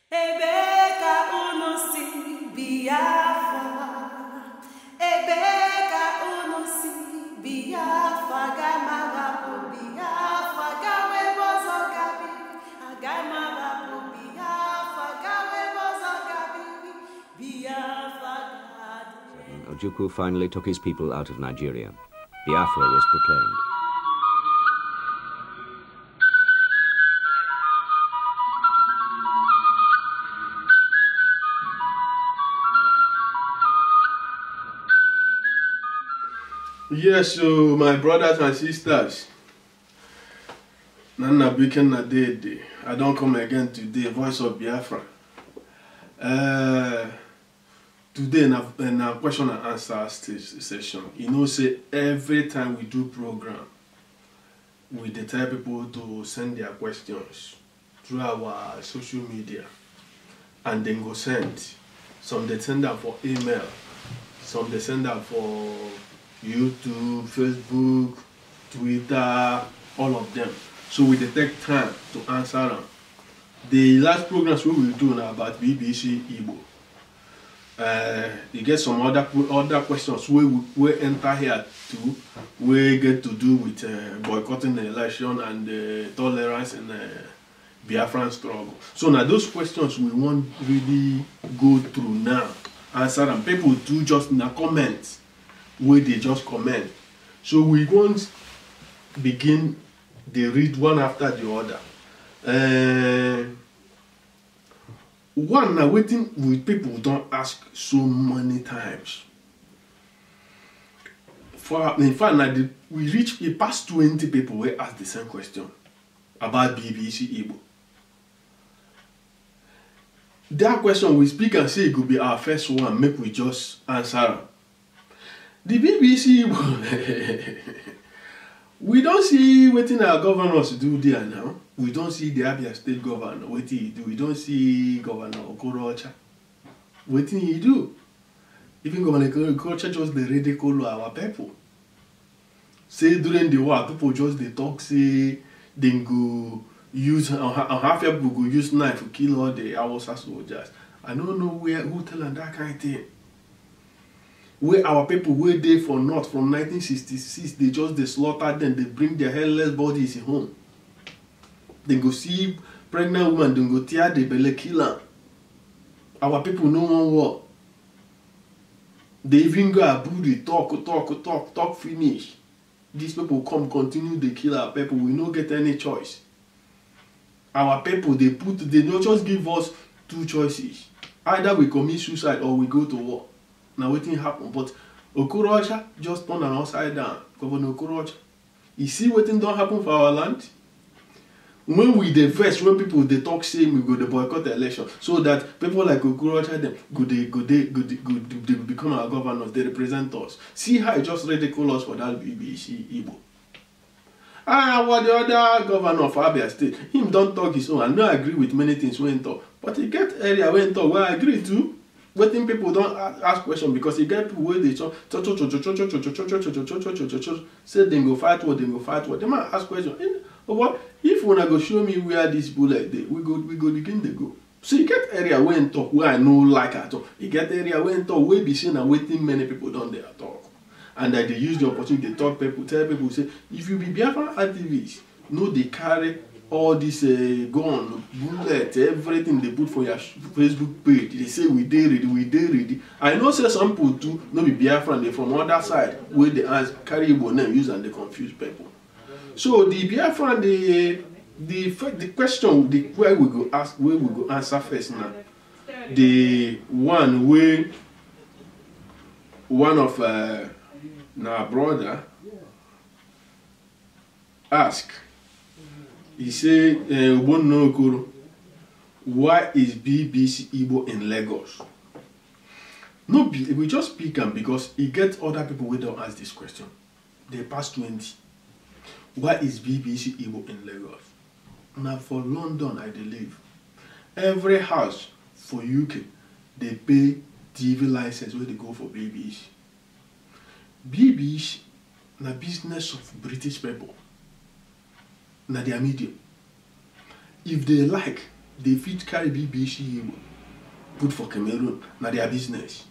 Ebeka unusi Biafra. Ebeka unusi Biafra. Gamaba Biafra. Gawe bozo gabi. Agamaba Biafra. Gawe bozo gabi. Biafra. Ojukwu finally took his people out of Nigeria. Biafra was proclaimed. Yes, so my brothers and sisters, Nana Biken Nadede, I don't come again today, Voice of Biafra. Today in a question and answer session, you know, say every time we do program, we tell people to send their questions through our social media, and then go send. Some they send them for email, some they send them for YouTube, Facebook, Twitter, all of them. So we take time to answer them. The last programs we will do now about BBC Igbo. You get some other questions we enter here too. We get to do with boycotting the election and tolerance in the Biafran struggle. So now those questions we won't really go through now. Answer them. People do just in the comments where they just comment. So we won't begin the read one after the other. One now waiting with people don't ask so many times. In fact, now we passed 20 people who ask the same question about BBC Igbo. That question we speak and say it could be our first one, make we just answer. The BBC, we don't see what our governors do there now. We don't see the Abia State governor, what he do. We don't see Governor Okorocha. What he do? Even Governor Okorocha just the ridicule our people. Say during the war, people just they talk, say they go use, half people go use knife to kill all the Hausa soldiers. I don't know who tell them that kind of thing. Where our people were there for North from 1966, they just slaughter them, they bring their headless bodies home. They go see pregnant woman, they go tear the belly, kill her. Our people no one war. They even go about the talk, finish. These people come continue to kill our people, we no get any choice. Our people, they don't just give us two choices. Either we commit suicide or we go to war. Now waiting happen, but Okorocha just turned an upside down. Governor Okorocha, you see what don't happen for our land. When we the first, when people they talk say we go to boycott the election, so that people like Okorocha them they become our governors, they represent us. See how he just ridicule us for that BBC Igbo. What the other governor of Abia State, him don't talk his own. I don't agree with many things when talk, but he get area when talk where I agree to. Waiting people don't ask questions because you get people where they say they go fight what they go fight what. They might ask questions. But if you wanna go show me where this bullet they we go begin they go. So you get area when talk where I know like at all. You get area when talk where be seen and waiting many people don't there talk. And that they use the opportunity to talk people, tell people say if you be Biafran activists, no they carry all this gun, bullet, everything they put for your Facebook page. They say we dey ready. I know say some people too, no be Biafran, they from other side where they carry Igbo name use and they confuse people. So the Biafran, the question where we go answer first now. The one where one of our brother ask. He said, why is BBC Igbo in Lagos? No, we just speak them because he gets other people who don't ask this question. They pass 20. Why is BBC Igbo in Lagos? Now for London, I believe, every house for UK, they pay TV license where they go for BBC. BBC, na business of British people. Na their medium. If they like, they fit carry BBC Igbo put for Cameroon, na their business.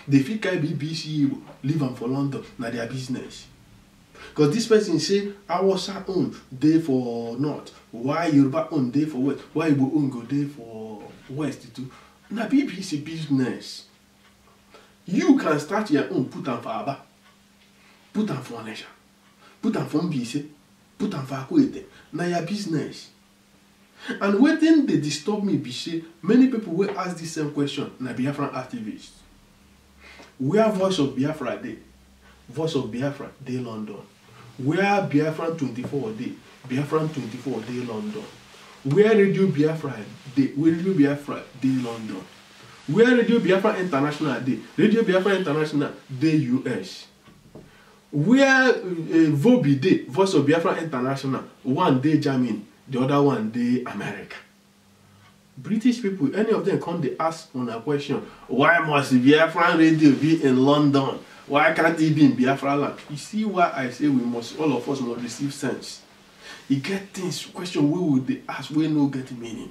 They fit carry BBC Igbo leave am for London, na their business. Because this person say Hausa own dey for north, why Yoruba own dey for west, why Igbo own go dey for west too. Na BBC business. You can start your own, put am for Aba, put am for Onitsha, put am for Mbise, put am for Akwete. Na your business. And wetin dey disturb me be say many people will ask the same question na Biafran activists. Where Voice of Biafra dey? Voice of Biafra dey London. Where Biafran 24 dey? Biafran 24 dey London. Where Radio Biafra dey? Radio Biafra dey London. Where Radio Biafra International dey? Radio Biafra International dey US. Where VOBI dey? Voice of Biafra International, one dey Germany, the other one dey America. British people, any of them come they ask on a question, why must Biafran radio be in London? Why can't it be in Biafra land? You see why I say we must, all of us must receive sense. You get things, question we would they ask, we no get meaning.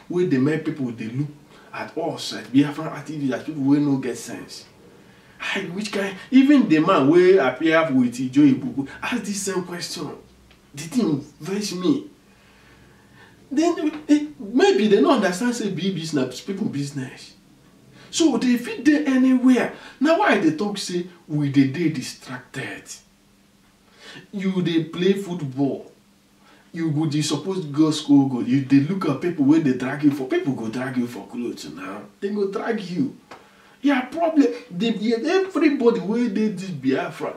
Where they make people they look at us, at Biafran activities, as people we no get sense. Which kind, even the man where appear with Joe Ibubu ask this same question. The thing vex me. Then maybe they don't understand say be business, people business. So they fit there anywhere. Now why they talk say we dey distracted? You they play football. You go they supposed go school go. You they look at people where they drag you for. People go drag you for clothes now. They go drag you. Yeah, probably everybody where they this Biafra,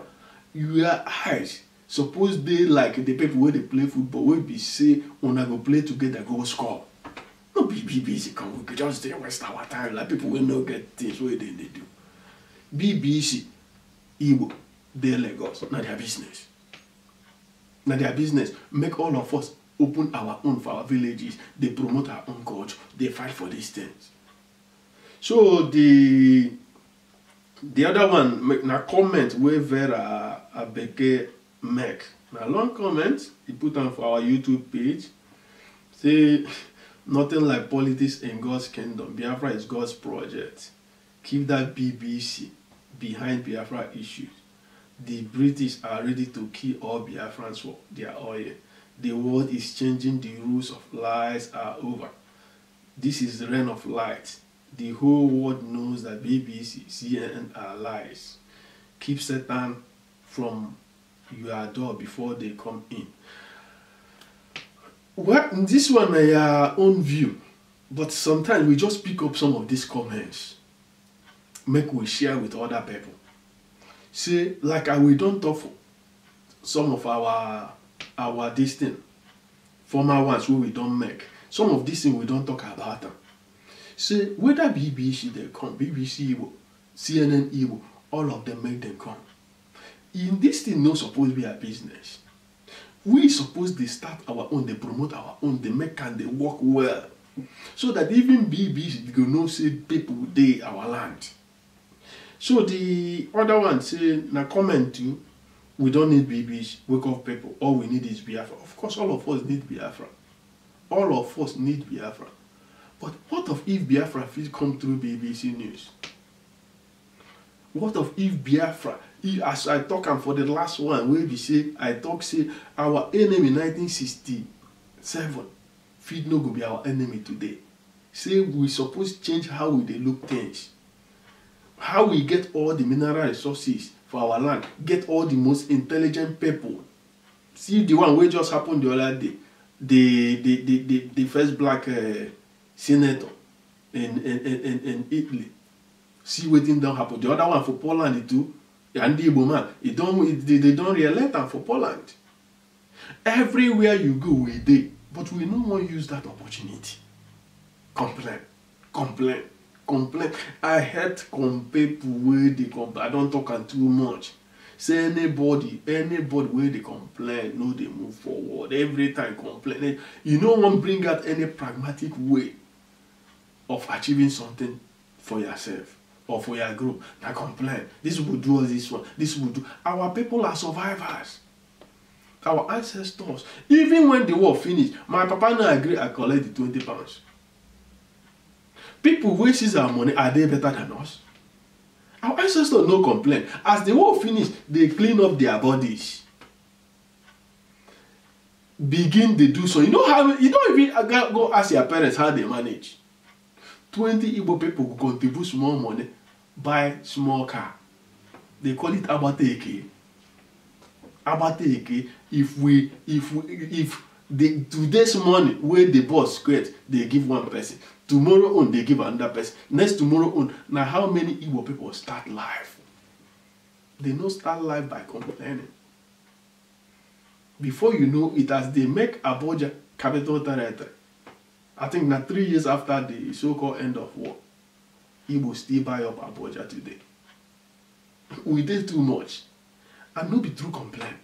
your eyes. Suppose they like the people where they play football, where be say when I go play together, go score. No be BBC come, we could just stay waste our time. Like people will not get things where they do. BBC, Igbo, they Lagos, not their business. Not their business. Make all of us open our own for our villages. They promote our own culture. They fight for these things. So the other one, make na comment where Vera Abeke make. Na long comment, he put on for our YouTube page. Say nothing like politics in God's kingdom. Biafra is God's project. Keep that BBC behind Biafra issues. The British are ready to kill all Biafrans for their oil. The world is changing. The rules of lies are over. This is the reign of light. The whole world knows that BBC, CNN are lies. Keep Satan from your door before they come in. Well, this one is your own view, but sometimes we just pick up some of these comments, make we share with other people. Say, like we don't talk for some of our this thing, former ones where we don't make. Some of these things we don't talk about them. Say, whether BBC they come, BBC Igbo, CNN Igbo, all of them make them come. In this thing no supposed to be a business. We suppose they start our own, they promote our own, they make and they work well. So that even BBC they go know say people dey our land. So the other one say na comment too, we don't need BBC, wake up people, all we need is Biafra. Of course all of us need Biafra. All of us need Biafra. But what of if Biafra will come through BBC News? What of if Biafra, as I talk and for the last one, where we say, I talk say, our enemy in 1967, fit no go be our enemy today. Say we suppose change how we dey look things. How we get all the mineral resources for our land, get all the most intelligent people. See the one where just happened the other day, the first black senator in Italy. See what didn't happen. The other one for Poland too, and the man, they don't re-elect them for Poland. Everywhere you go, we dey, but we no want to use that opportunity. Complain. I hate people where they complain. I don't talk too much. Say anybody where they complain, no, they move forward. Every time complain. You don't want to bring out any pragmatic way of achieving something for yourself or for your group. Now complain. This will do this one. This will do. Our people are survivors. Our ancestors, even when the war finished, my papa no agree I collect the 20 pounds. People wey seize our money, are they better than us? Our ancestors no complain. As the war finished, they clean up their bodies. Begin they do so. You know how, you don't even go ask your parents how they manage. 20 Igbo people who contribute small money, buy small car. They call it Abateke. Abateke. If today's money where the boss create, they give one person. Tomorrow on, they give another person. Next tomorrow on. Now how many Igbo people start life? They don't start life by complaining. Before you know it, as they make Abuja capital territory, I think now 3 years after the so-called end of war, Igbo still buy up Abuja today. We did too much. And no be true complaint.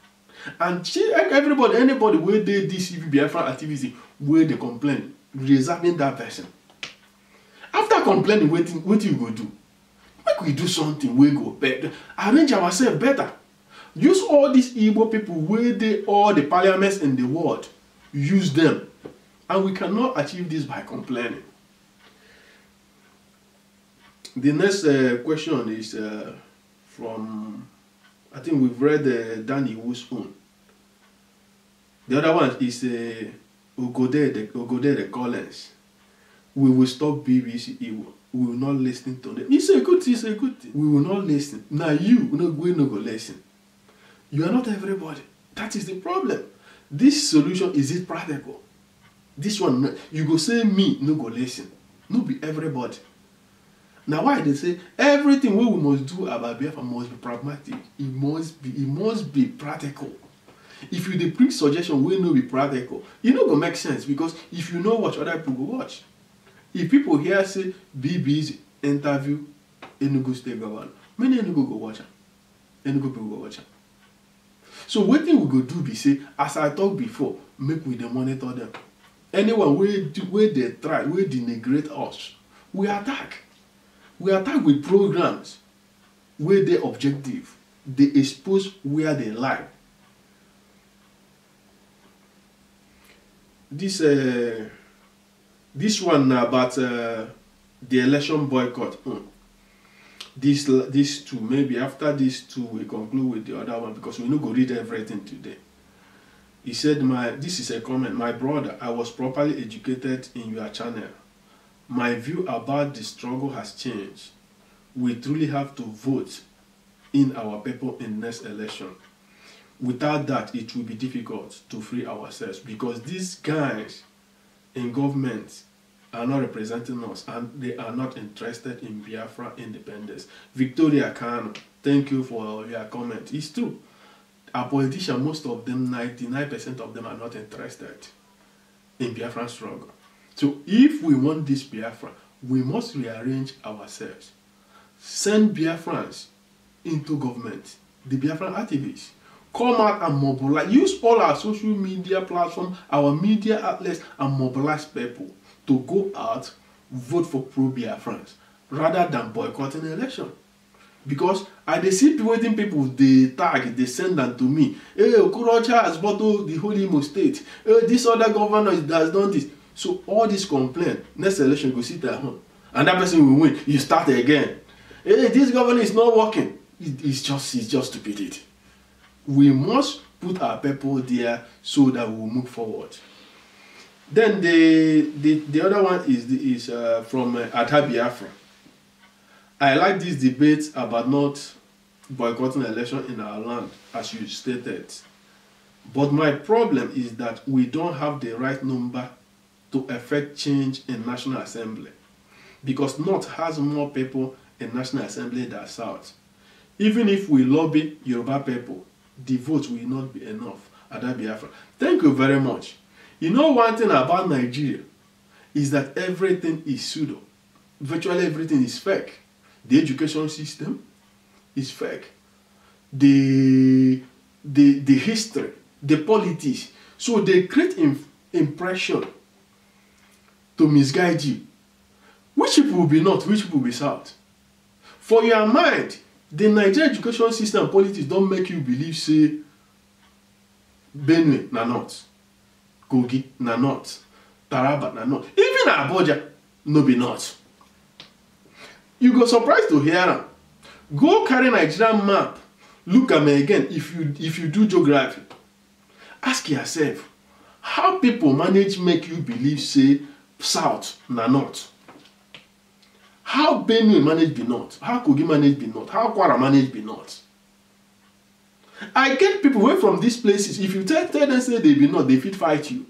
And everybody, anybody where they this Biafran activity, where they complain, reserving that person. After complaining, what you go do? Make we do something, we go better. Arrange ourselves better. Use all these Igbo people where they all the parliaments in the world. Use them. And we cannot achieve this by complaining. The next question is from, I think we've read Danny Wu's own. The other one is Ogode Collins. We will stop BBC Igbo. We will not listen to them. It's a good thing, it's a good thing. We will not listen. Now we no go listen. You are not everybody. That is the problem. This solution, is it practical? This one, you go say me, no go listen. No be everybody. Now why they say everything we must do about Biafra must be pragmatic. It must be practical. If you bring suggestion we no be practical, you know go make sense, because if you know watch, other people go watch. If people here say BB's interview Enugu State Governor, many Enugu go watch them. Enugu people go watch them. So what thing we go do be say, as I talked before, make we dey monitor them. Anyone where they try, where denigrate us, we attack. We attack with programs where they objective. They expose where they lie. This one about the election boycott. These two, maybe after these two we conclude with the other one, because we no go read everything today. He said, this is a comment. My brother, I was properly educated in your channel. My view about the struggle has changed. We truly have to vote in our people in next election. Without that, it will be difficult to free ourselves, because these guys in government are not representing us, and they are not interested in Biafra independence. Victoria Kano, thank you for your comment. It's true. Our politicians, most of them, 99% of them, are not interested in Biafran struggle. So if we want this Biafra, we must rearrange ourselves. Send Biafrans into government, the Biafran activists. Come out and mobilize. Use all our social media platforms, our media outlets, and mobilize people to go out, vote for pro-Biafrans, rather than boycotting the election. Because I see waiting people, they tag, they send them to me. Hey, Okorocha has bottled the whole Imo state. Hey, this other governor has done this. So all this complaint, next election, go sit at home. And that person will win. You start again. Hey, this governor is not working. It's just stupidity. We must put our people there so that we will move forward. Then the other one is from Ada Biafra. I like this debate about not boycotting election in our land, as you stated. But my problem is that we don't have the right number to effect change in National Assembly. Because North has more people in National Assembly than South. Even if we lobby Yoruba people, the votes will not be enough. Ada Biafra. Thank you very much. You know one thing about Nigeria is that everything is pseudo. Virtually everything is fake. The education system is fake. The history, the politics. So they create impression to misguide you. Which people will be North, which people will be South. For your mind, the Nigerian education system and politics don't make you believe, say, Benue na north, Kogi na north, Taraba na north, even Abuja no be north. You go surprised to hear am. Go carry Nigerian map, look am again. If you do geography, ask yourself how people manage make you believe say south na north. How Benue manage be north? How Kogi manage be north? How Kwara manage be north? I get people away from these places. If you tell them say they be north, they fit fight you.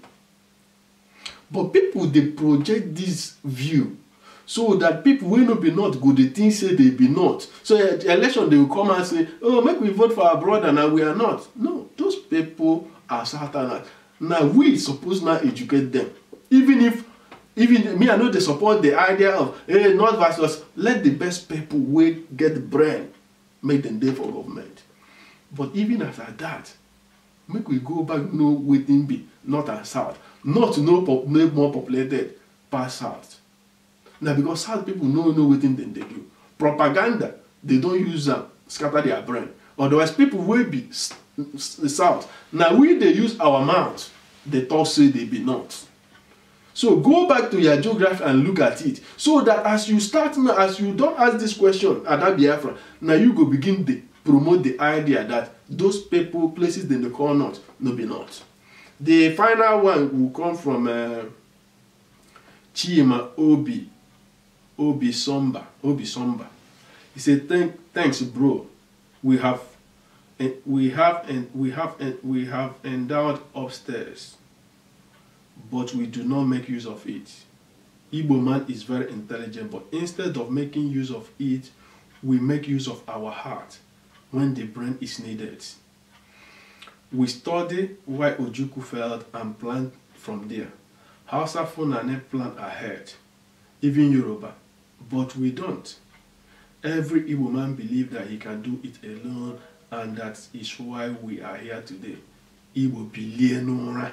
But people they project this view so that people will not be north go the thing say they be north. So election they will come and say, oh, make we vote for our brother now we are not. No, those people are Southerners. Now we supposed now educate them. Even me, I know they support the idea of north versus let the best people will get the brain, make them day for government. But even after that, make we go back know within be north and south. Not no more populated past south. Now because south people know within them they do. Propaganda, they don't use them, scatter their brain. Otherwise people will be south. Now we they use our mouth, they talk say they be north. So go back to your geography and look at it. So that as you start now, as you don't ask this question at that Biafra, now you go begin to promote the idea that those people, places in the call north, no be north. The final one will come from Chima Obi Somba. He said, thanks, bro. We have endowed upstairs, but we do not make use of it. Igbo man is very intelligent, but instead of making use of it, we make use of our heart when the brain is needed. We study why Ojukwu felt and plan from there. Hausa Fulani plan ahead, even Yoruba, but we don't. Every Igbo man believes that he can do it alone, and that is why we are here today. Igbo billionaire.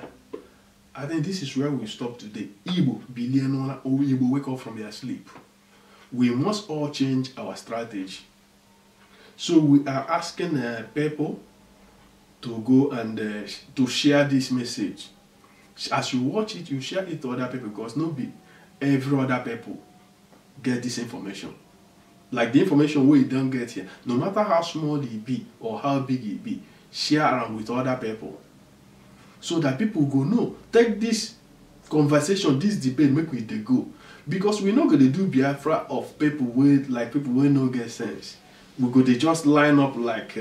I think this is where we stop today. Igbo billionaire, or Igbo wake up from their sleep. We must all change our strategy. So we are asking people to go and to share this message. As you watch it, you share it to other people, because nobody, every other people get this information. Like the information we don't get here, no matter how small it be or how big it be, share around with other people. So that people go, no, take this conversation, this debate, make we they go. Because we're not going to do Biafra of people with people who no get sense. We go they just line up like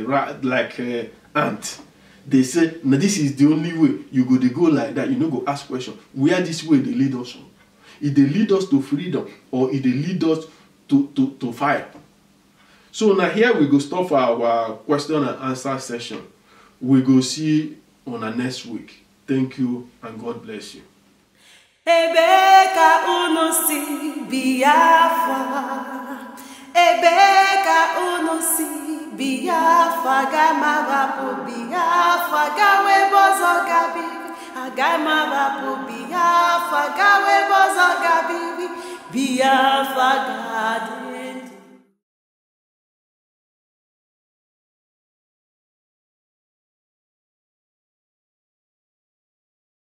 ant. They say, now this is the only way. You go they go like that. You know, go ask question. Where this way they lead us on? If they lead us to freedom, or if they lead us to fire. So now here we go stop for our question and answer session. We go see on our next week. Thank you and God bless you. Ebeka unusi Biafra, Ebeka unusi Biafra, Gama vapu Biafra, Gawe bozo gabi, Agama vapu Biafra, Gawe bozo gabi, Biafra gadi.